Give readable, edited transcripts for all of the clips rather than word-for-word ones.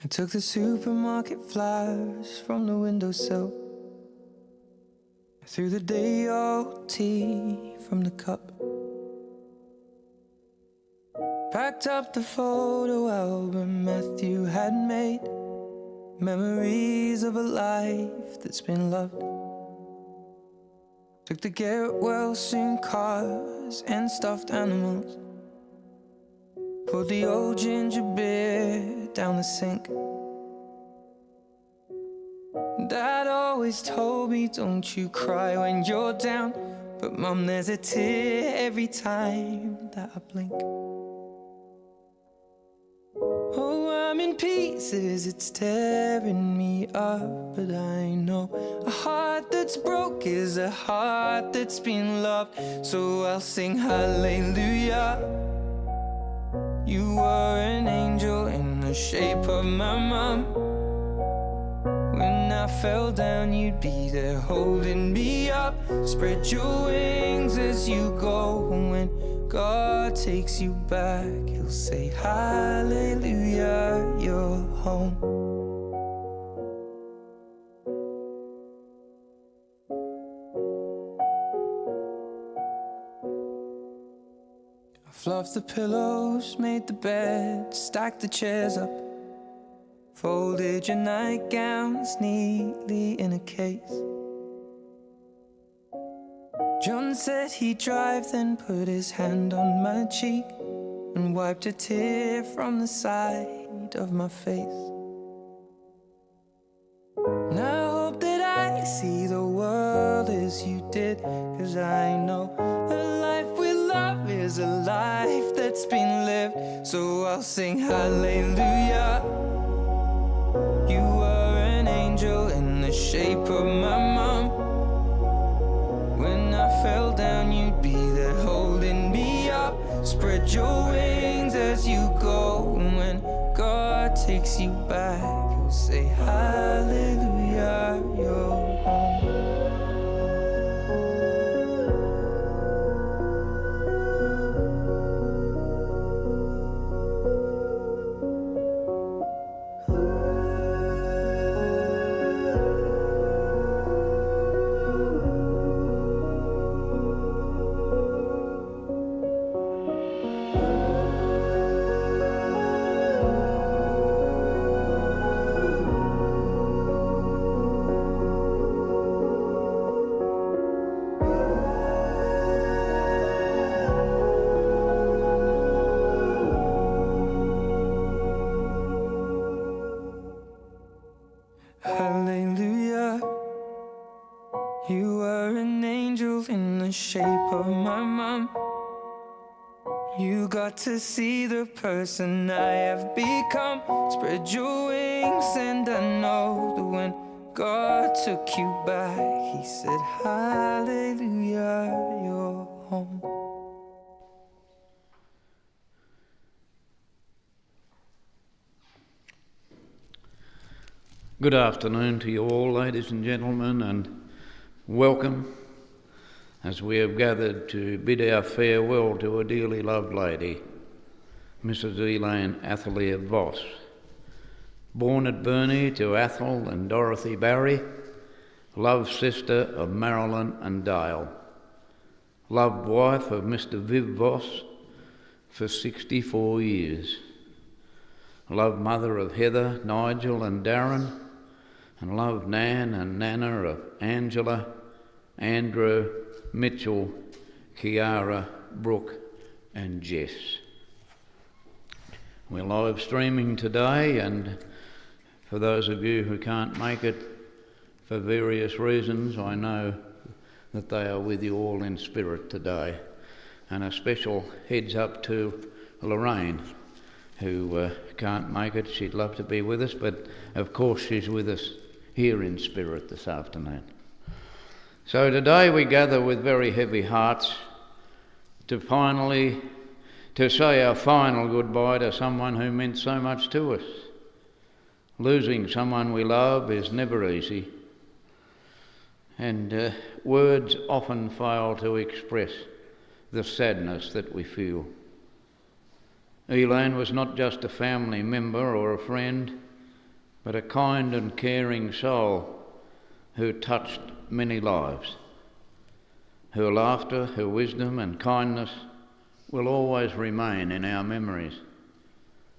I took the supermarket flowers from the windowsill. I threw the day-old tea from the cup. Packed up the photo album Matthew had made, memories of a life that's been loved. Took the get-well-soon cars and stuffed animals. Poured the old ginger beer down the sink. Dad always told me, don't you cry when you're down. But Mum, there's a tear every time that I blink. Oh, I'm in pieces, it's tearing me up. But I know a heart that's broke is a heart that's been loved. So I'll sing hallelujah. You were an angel in the shape of my mum. When I fell down, you'd be there holding me up. Spread your wings as you go. And when God takes you back, He'll say, hallelujah, you're home. Fluffed the pillows, made the bed, stacked the chairs up. Folded your nightgowns neatly in a case. John said he'd drive, then put his hand on my cheek and wiped a tear from the side of my face. And I hope that I see the world as you did, 'cause I know a life with love is a life that's been lived. So I'll sing hallelujah. You were an angel in the shape of my mum. When I fell down, you'd be there holding me up. Spread your wings as you go. And when God takes you back, He'll say hallelujah, you're home. Hallelujah, you were an angel in the shape of my mum. You got to see the person I have become. Spread your wings and I know that when God took you back, He said, hallelujah, you're home. Good afternoon to you all, ladies and gentlemen, and welcome as we have gathered to bid our farewell to a dearly loved lady, Mrs. Elaine Atherley Voss. Born at Burnie to Athol and Dorothy Barry loved sister of Marilyn and Dale, loved wife of Mr. Viv Voss for 64 years, loved mother of Heather, Nigel and Darren, and loved Nan and Nana of Angela, Andrew, Mitchell, Kiara, Brooke and Jess. We're live streaming today, and for those of you who can't make it for various reasons, I know that they are with you all in spirit today. And a special heads up to Lorraine, who can't make it. She'd love to be with us, but of course she's with us here in spirit this afternoon. So today we gather with very heavy hearts to say our final goodbye to someone who meant so much to us. Losing someone we love is never easy, and words often fail to express the sadness that we feel. Elaine was not just a family member or a friend, but a kind and caring soul who touched many lives. Her laughter, her wisdom and kindness will always remain in our memories.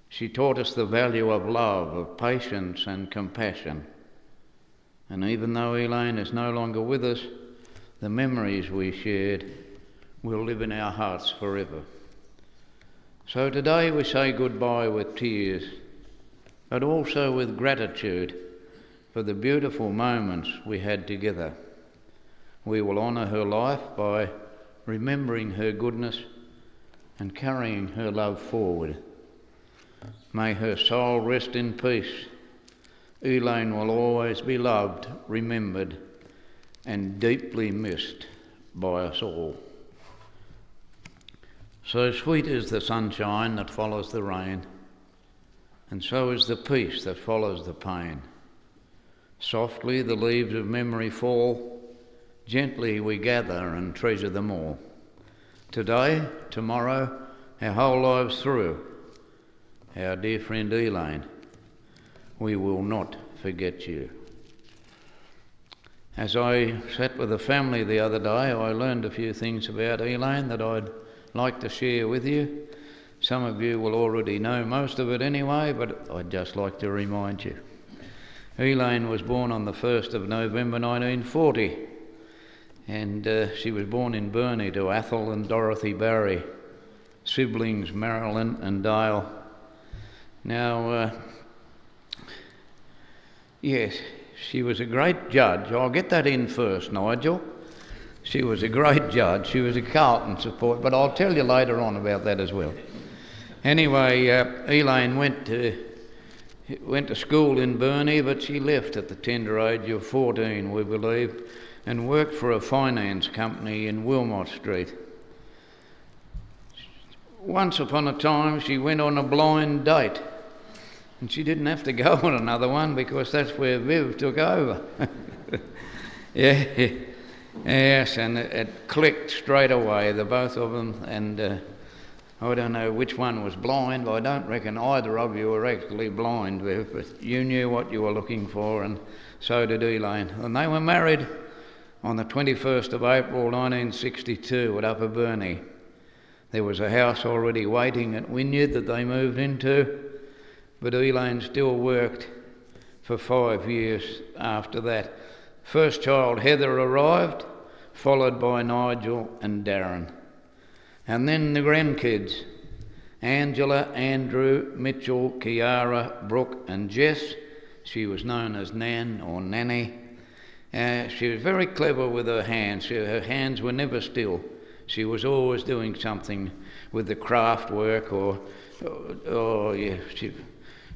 She taught us the value of love, of patience and compassion. And even though Elaine is no longer with us, the memories we shared will live in our hearts forever. So today we say goodbye with tears, but also with gratitude for the beautiful moments we had together. We will honour her life by remembering her goodness and carrying her love forward. May her soul rest in peace. Elaine will always be loved, remembered, and deeply missed by us all. So sweet is the sunshine that follows the rain, and so is the peace that follows the pain. Softly the leaves of memory fall, gently we gather and treasure them all. Today, tomorrow, our whole lives through, our dear friend Elaine, we will not forget you. As I sat with the family the other day, I learned a few things about Elaine that I'd like to share with you. Some of you will already know most of it anyway, but I'd just like to remind you. Elaine was born on the 1st of November 1940, and she was born in Burnie to Athol and Dorothy Barry, siblings Marilyn and Dale. Now, yes, she was a great judge. I'll get that in first, Nigel. She was a great judge. She was a Carlton supporter, but I'll tell you later on about that as well. Anyway, Elaine went to school in Burnie, but she left at the tender age of 14, we believe, and worked for a finance company in Wilmot Street. Once upon a time, she went on a blind date, and she didn't have to go on another one because that's where Viv took over. Yeah. Yes, and it clicked straight away, the both of them, and I don't know which one was blind, but I don't reckon either of you were actually blind, Viv, but you knew what you were looking for, and so did Elaine. And they were married on the 21st of April 1962 at Upper Burnie. There was a house already waiting at Wynyard that they moved into, but Elaine still worked for 5 years after that. First child, Heather, arrived, followed by Nigel and Darren. And then the grandkids, Angela, Andrew, Mitchell, Kiara, Brooke and Jess. She was known as Nan or Nanny. She was very clever with her hands. Her hands were never still. She was always doing something with the craft work or she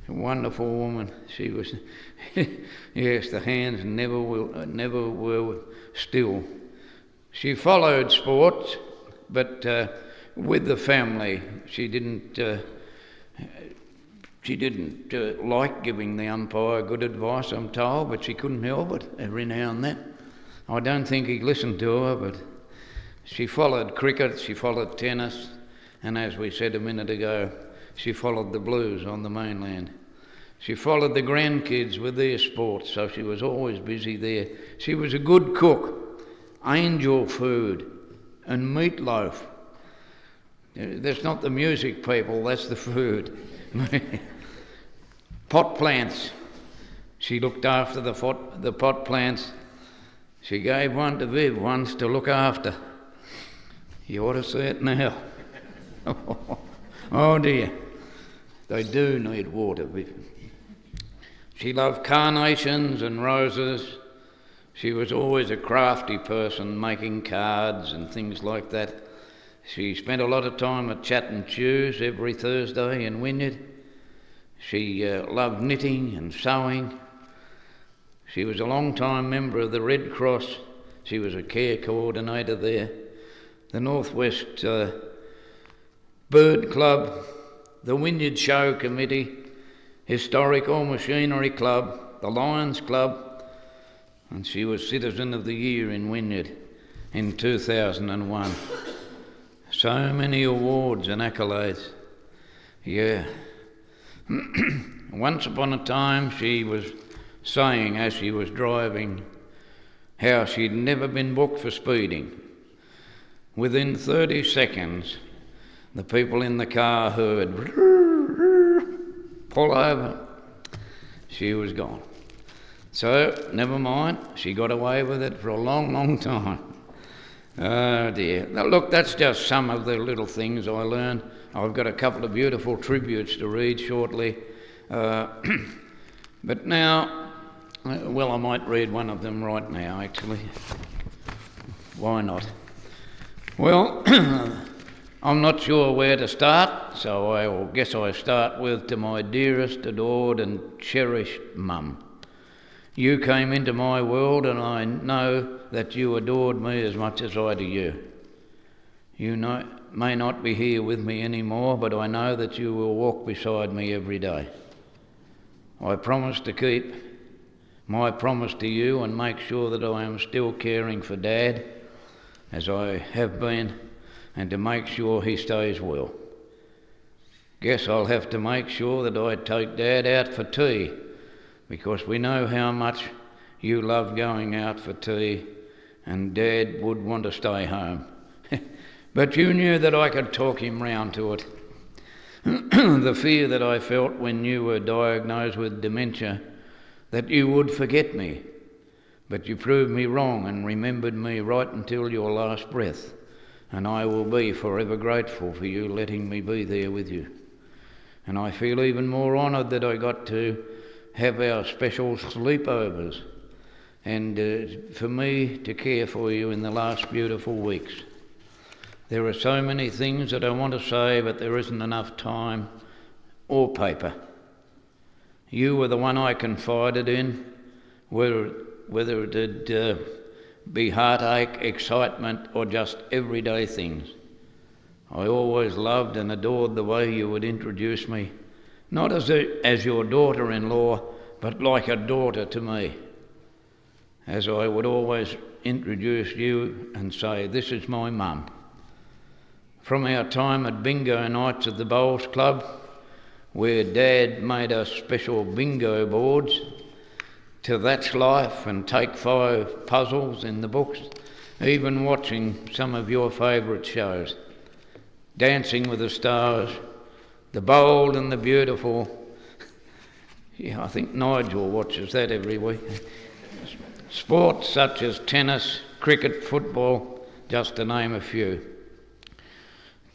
a wonderful woman. She was, yes, the hands never were still. She followed sports, but with the family. She didn't like giving the umpire good advice, I'm told, but she couldn't help it every now and then. I don't think he listened to her, but she followed cricket, she followed tennis, and as we said a minute ago, she followed the blues on the mainland. She followed the grandkids with their sports, so she was always busy there. She was a good cook, angel food and meatloaf. That's not the music, people, that's the food. Pot plants. She looked after the pot plants. She gave one to Viv once to look after. You ought to see it now. Oh dear. They do need water, Viv. She loved carnations and roses. She was always a crafty person, making cards and things like that. She spent a lot of time at Chat and Choose every Thursday in Wynyard. She loved knitting and sewing. She was a long-time member of the Red Cross. She was a care coordinator there. The North West Bird Club, the Wynyard Show Committee, Historical Machinery Club, the Lions Club, and she was Citizen of the Year in Wynyard in 2001. So many awards and accolades. Yeah. Once upon a time she was saying as she was driving how she'd never been booked for speeding. Within 30 seconds, the people in the car heard pull over. She was gone. So, never mind, she got away with it for a long, long time. Oh dear. Now look, that's just some of the little things I learned. I've got a couple of beautiful tributes to read shortly. But now, well, I might read one of them right now, actually. Why not? Well, I'm not sure where to start, so I guess I start with to my dearest, adored and cherished mum. You came into my world and I know that you adored me as much as I do you. You may not be here with me anymore, but I know that you will walk beside me every day. I promise to keep my promise to you and make sure that I am still caring for Dad as I have been, and to make sure he stays well. Guess I'll have to make sure that I take Dad out for tea, because we know how much you love going out for tea, and Dad would want to stay home. But you knew that I could talk him round to it. The fear that I felt when you were diagnosed with dementia, that you would forget me, but you proved me wrong and remembered me right until your last breath, and I will be forever grateful for you letting me be there with you. And I feel even more honoured that I got to have our special sleepovers and for me to care for you in the last beautiful weeks. There are so many things that I want to say, but there isn't enough time or paper. You were the one I confided in, whether it'd be heartache, excitement, or just everyday things. I always loved and adored the way you would introduce me, not as your daughter-in-law, but like a daughter to me, as I would always introduce you and say, "This is my mum." From our time at bingo nights at the Bowls Club, where Dad made us special bingo boards, to That's Life and Take 5 puzzles in the books, even watching some of your favourite shows, Dancing with the Stars, The Bold and the Beautiful. Yeah, I think Nigel watches that every week. Sports such as tennis, cricket, football, just to name a few.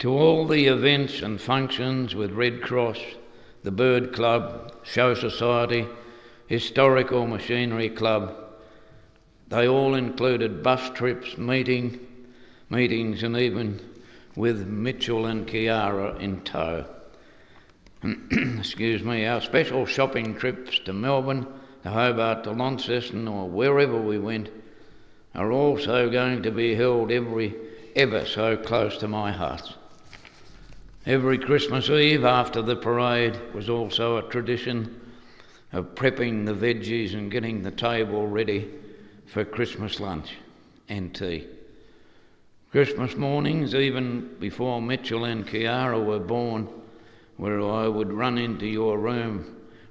To all the events and functions with Red Cross, the Bird Club, Show Society, Historical Machinery Club, they all included bus trips, meetings and even with Mitchell and Kiara in tow. Excuse me, our special shopping trips to Melbourne, to Hobart, to Launceston or wherever we went are also going to be held ever so close to my heart. Every Christmas Eve after the parade was also a tradition of prepping the veggies and getting the table ready for Christmas lunch and tea. Christmas mornings, even before Mitchell and Kiara were born, where I would run into your room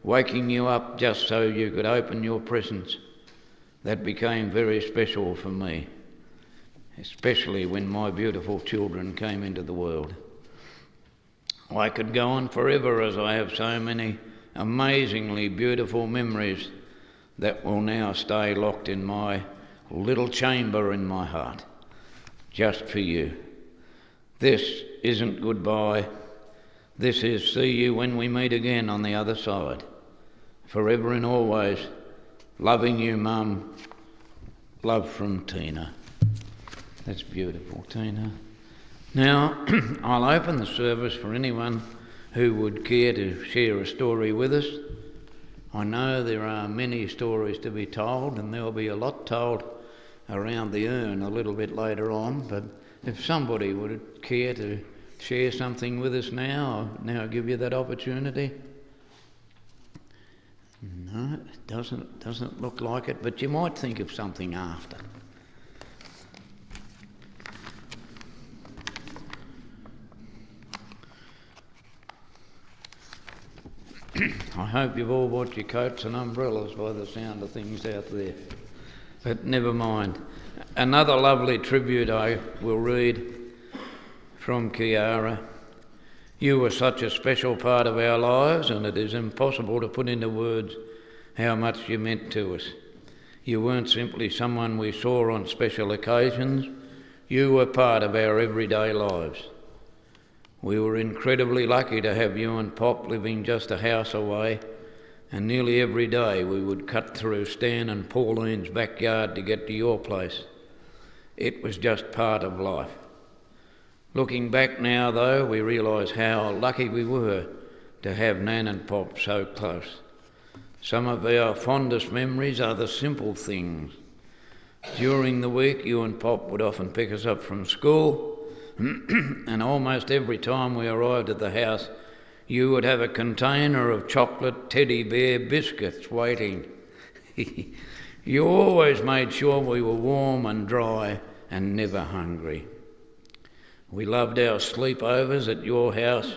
waking you up just so you could open your presents. That became very special for me, especially when my beautiful children came into the world. I could go on forever, as I have so many amazingly beautiful memories that will now stay locked in my little chamber in my heart, just for you. This isn't goodbye. This is see you when we meet again on the other side. Forever and always, loving you, Mum. Love from Tina. That's beautiful, Tina. Now, I'll open the service for anyone who would care to share a story with us. I know there are many stories to be told, and there'll be a lot told around the urn a little bit later on, but if somebody would care to share something with us now, I'll now give you that opportunity. No, it doesn't look like it, but you might think of something after. I hope you've all bought your coats and umbrellas by the sound of things out there. But never mind. Another lovely tribute I will read from Kiara. You were such a special part of our lives, and it is impossible to put into words how much you meant to us. You weren't simply someone we saw on special occasions. You were part of our everyday lives. We were incredibly lucky to have you and Pop living just a house away, and nearly every day we would cut through Stan and Pauline's backyard to get to your place. It was just part of life. Looking back now, though, we realise how lucky we were to have Nan and Pop so close. Some of our fondest memories are the simple things. During the week, you and Pop would often pick us up from school, and almost every time we arrived at the house, you would have a container of chocolate teddy bear biscuits waiting. You always made sure we were warm and dry and never hungry. We loved our sleepovers at your house,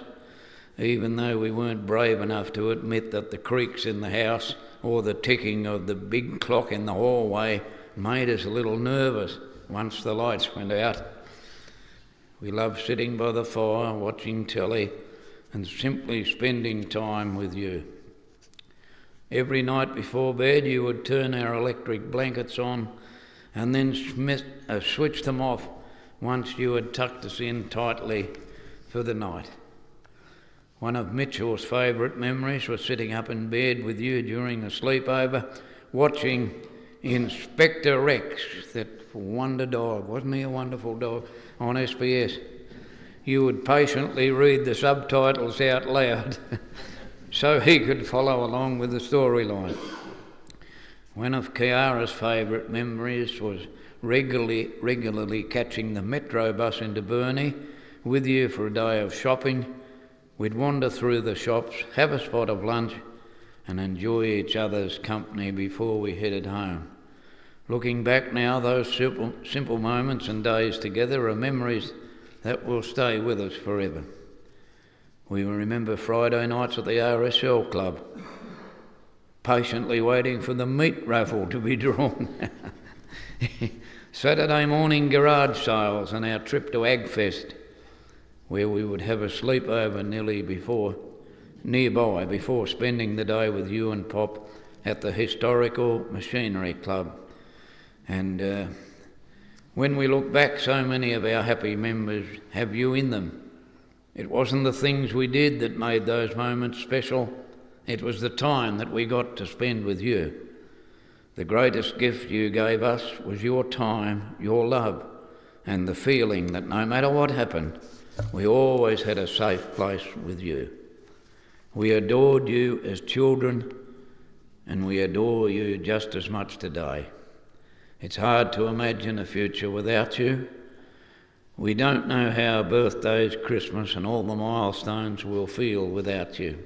even though we weren't brave enough to admit that the creaks in the house or the ticking of the big clock in the hallway made us a little nervous once the lights went out. We loved sitting by the fire, watching telly, and simply spending time with you. Every night before bed you would turn our electric blankets on and then switch them off once you had tucked us in tightly for the night. One of Mitchell's favourite memories was sitting up in bed with you during a sleepover, watching Inspector Rex, that wonder dog, wasn't he a wonderful dog, on SBS. You would patiently read the subtitles out loud so he could follow along with the storyline. One of Kiara's favourite memories was regularly catching the metro bus into Burnie with you for a day of shopping. We'd wander through the shops, have a spot of lunch, and enjoy each other's company before we headed home. Looking back now, those simple moments and days together are memories that will stay with us forever. We remember Friday nights at the RSL Club, patiently waiting for the meat raffle to be drawn. Saturday morning garage sales and our trip to Agfest, where we would have a sleepover nearby before spending the day with you and Pop at the Historical Machinery Club. And when we look back, so many of our happy memories have you in them. It wasn't the things we did that made those moments special. It was the time that we got to spend with you. The greatest gift you gave us was your time, your love, and the feeling that no matter what happened, we always had a safe place with you. We adored you as children, and we adore you just as much today. It's hard to imagine a future without you. We don't know how birthdays, Christmas and all the milestones will feel without you.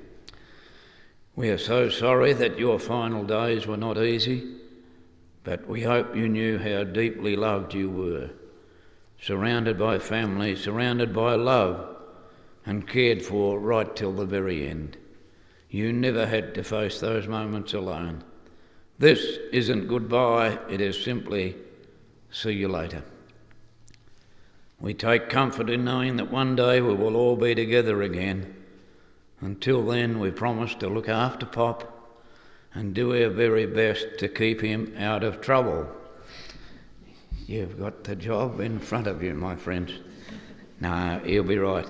We are so sorry that your final days were not easy, but we hope you knew how deeply loved you were, surrounded by family, surrounded by love, and cared for right till the very end. You never had to face those moments alone. This isn't goodbye, it is simply see you later. We take comfort in knowing that one day we will all be together again. Until then, we promise to look after Pop and do our very best to keep him out of trouble. You've got the job in front of you, my friends. No, he'll be right.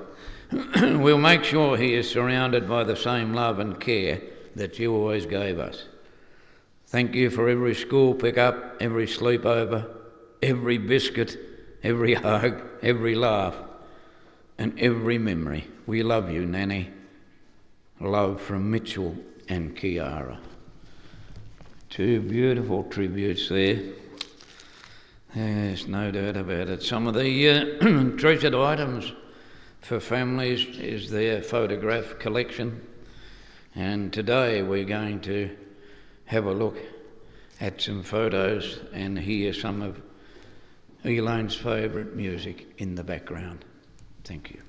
We'll make sure he is surrounded by the same love and care that you always gave us. Thank you for every school pick-up, every sleepover, every biscuit, every hug, every laugh, and every memory. We love you, Nanny. Love from Mitchell and Kiara. Two beautiful tributes there. There's no doubt about it. Some of the treasured items for families is their photograph collection, and today we're going to have a look at some photos and hear some of Elaine's favourite music in the background. Thank you.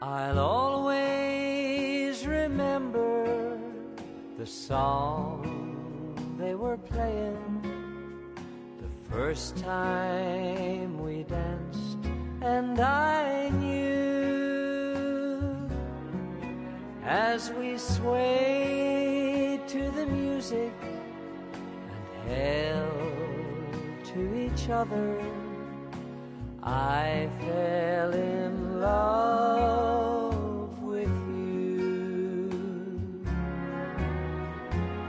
I'll always remember the song they were playing the first time we danced, and I knew as we swayed to the music and held to each other, I fell in love with you.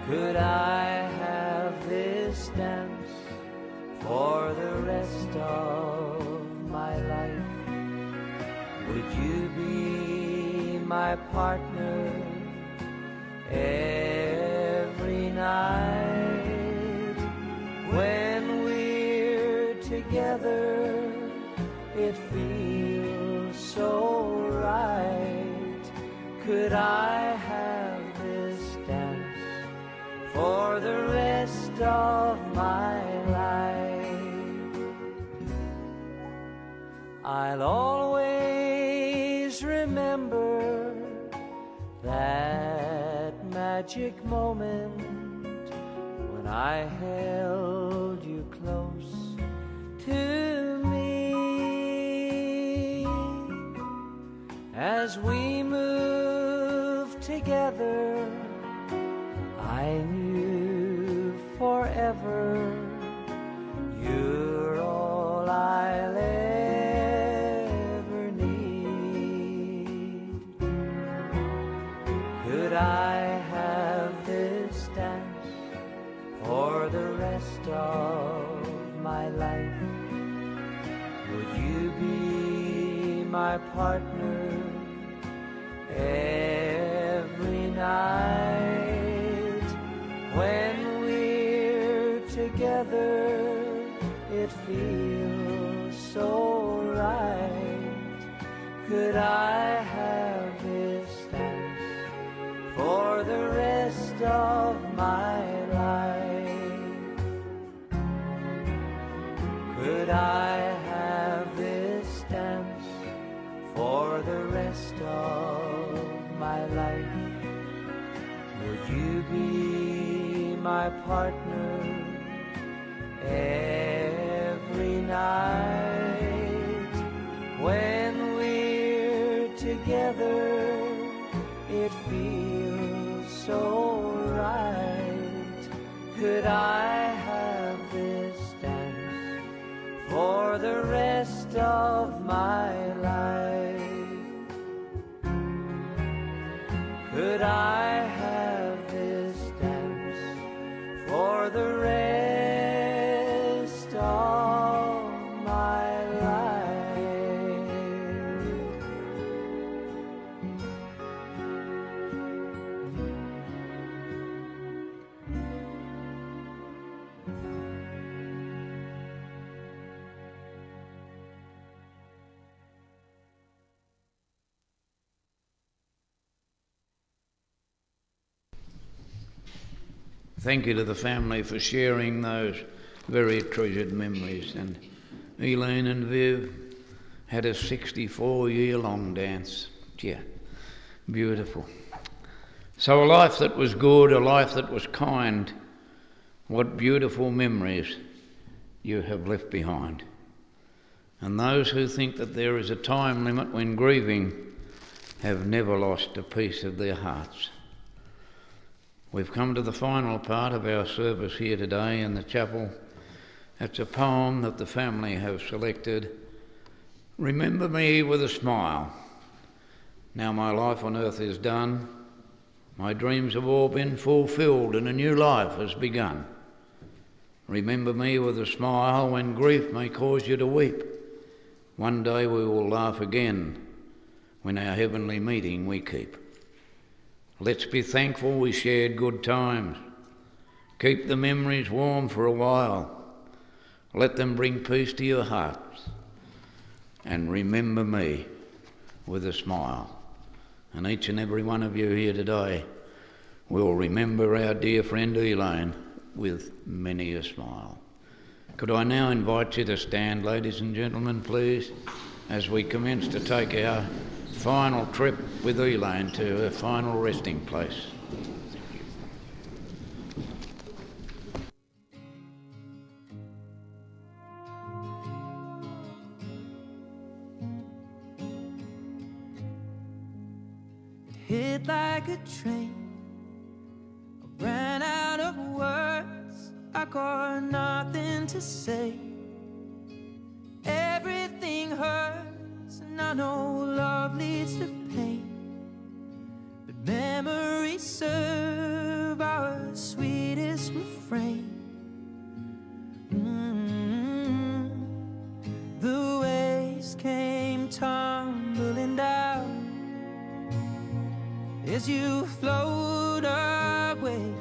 Could I have this dance for the rest of my life? Would you be my partner every night? When we're together, it feels so right. Could I have this dance for the rest of my life? I'll always remember that magic moment when I held you close to me. As we moved together, I knew forever you're all I'll ever need. Could I have this dance for the rest of my life? Would you be my partner every night? When we're together, it feels so right. Could I have this dance for the rest of my life? Could I have this dance for the rest of my life? Would you be my partner every night? When we're together, it feels so right. Could I have this dance for the rest of my life? Could I have this dance for the rest of my life? Thank you to the family for sharing those very treasured memories. And Elaine and Viv had a 64-year-long dance. Yeah, beautiful. So a life that was good, a life that was kind, what beautiful memories you have left behind. And those who think that there is a time limit when grieving have never lost a piece of their hearts. We've come to the final part of our service here today in the chapel. It's a poem that the family have selected. Remember me with a smile. Now my life on earth is done. My dreams have all been fulfilled and a new life has begun. Remember me with a smile when grief may cause you to weep. One day we will laugh again when our heavenly meeting we keep. Let's be thankful we shared good times. Keep the memories warm for a while. Let them bring peace to your hearts. And remember me with a smile. And each and every one of you here today will remember our dear friend Elaine with many a smile. Could I now invite you to stand, ladies and gentlemen, please, as we commence to take our final trip with Elaine to her final resting place. Hit like a train, I ran out of words, I got nothing to say. Everything hurts, and I know love leads to pain, but memories serve our sweetest refrain. The waves came tumbling down as you float away.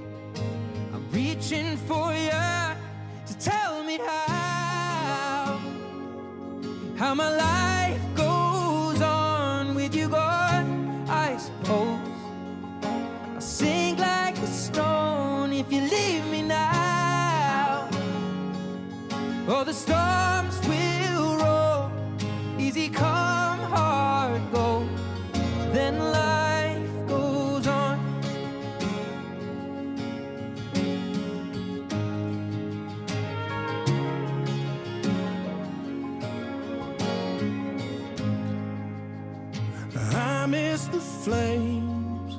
I'm reaching for you to tell me how my life goes on with you gone. I suppose I'll sink like a stone if you leave me now. Oh, the storms will roll, easy come, hard go, then life goes on. I miss the flames,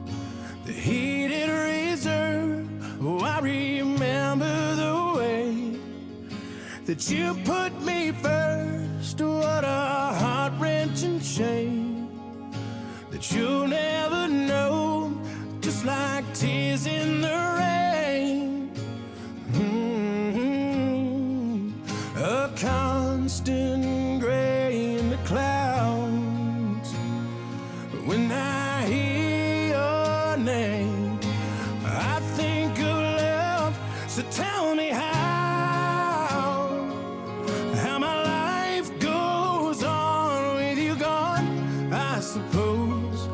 the heated reserve. Oh, I remember the way that you put me first. What a heart-wrenching shame that you'll never know, just like tears in the rain. A constant gray in the clouds. When I hear your name, I think of love. So tell me how my life goes on with you gone. I suppose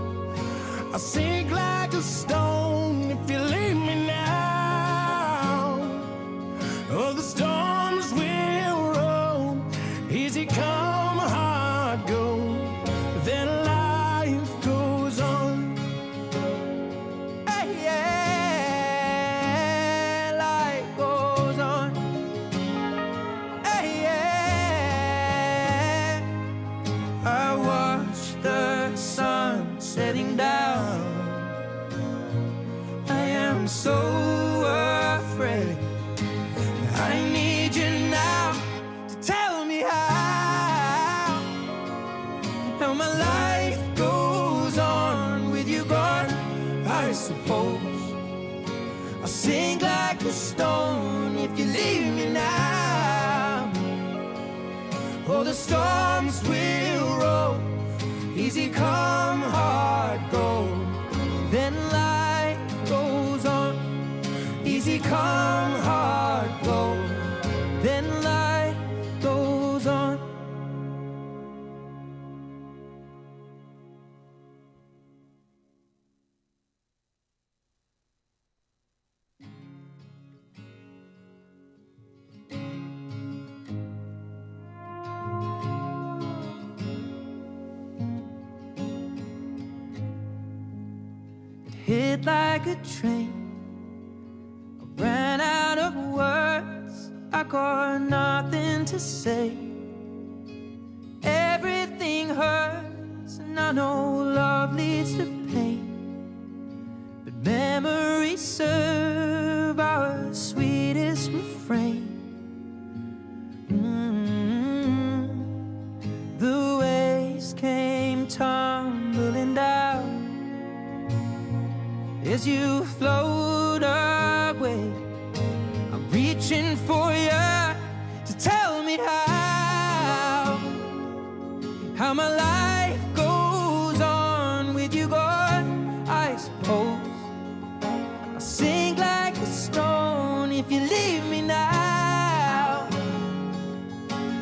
I'll sink like a stone if you leave me now. Oh, the storms will roll, easy come, hard go, then life goes on. Hey, yeah, life goes on. Hey, yeah, I watch the sun setting down. I am so afraid. I need you now to tell me how my life goes on with you gone. I suppose I'll sink like a stone if you leave me now. Oh, the storms will roll, easy come, hard go, then life goes on. Easy come, hard go, then life goes on. hit like a train. I ran out of words, I got nothing to say. Everything hurts, and I know love leads to pain, but memories serve our sweetest refrain. The waves came tumbling down as you float away. I'm reaching for you to tell me how my life goes on with you gone. I suppose I'll sink like a stone if you leave me now.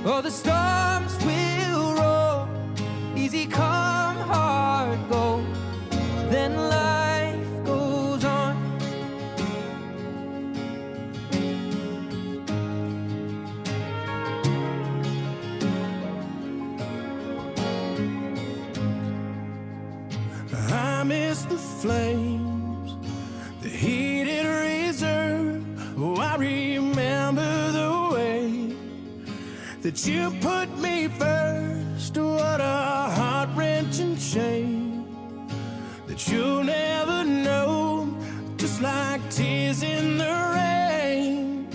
Oh, the storms will roll, easy come, hard go, then life goes on. I miss the flames, the heated reserve. Oh, I remember the way that you put me first. What a heart-wrenching shame that you'll never know, just like tears in the rain.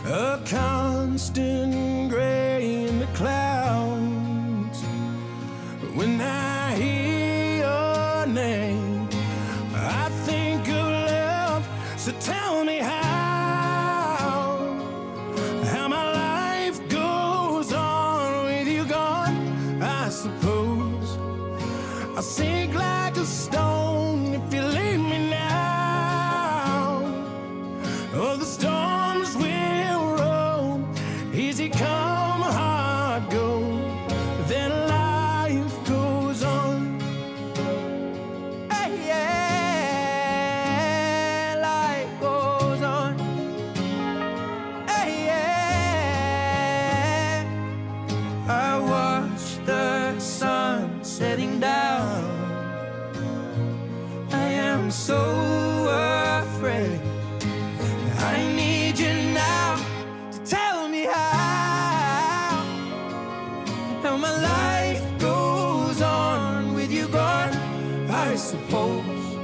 A constant gray in the clouds. When I hear your name, I think of love. So tell me how my life goes on with you gone. I suppose I'll sink like a stone if you leave me now. Oh, the storms will roll, easy come, hard go, then life goes on. Hey, yeah, life goes on. Hey, yeah, I watch the sun setting down. I am so afraid. I need you now to tell me how my life goes on with you gone. I suppose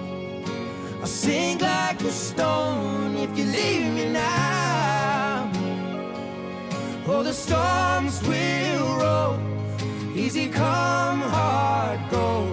I'll sink like a stone if you leave me now. Oh, the storms will roll, easy come, hard go,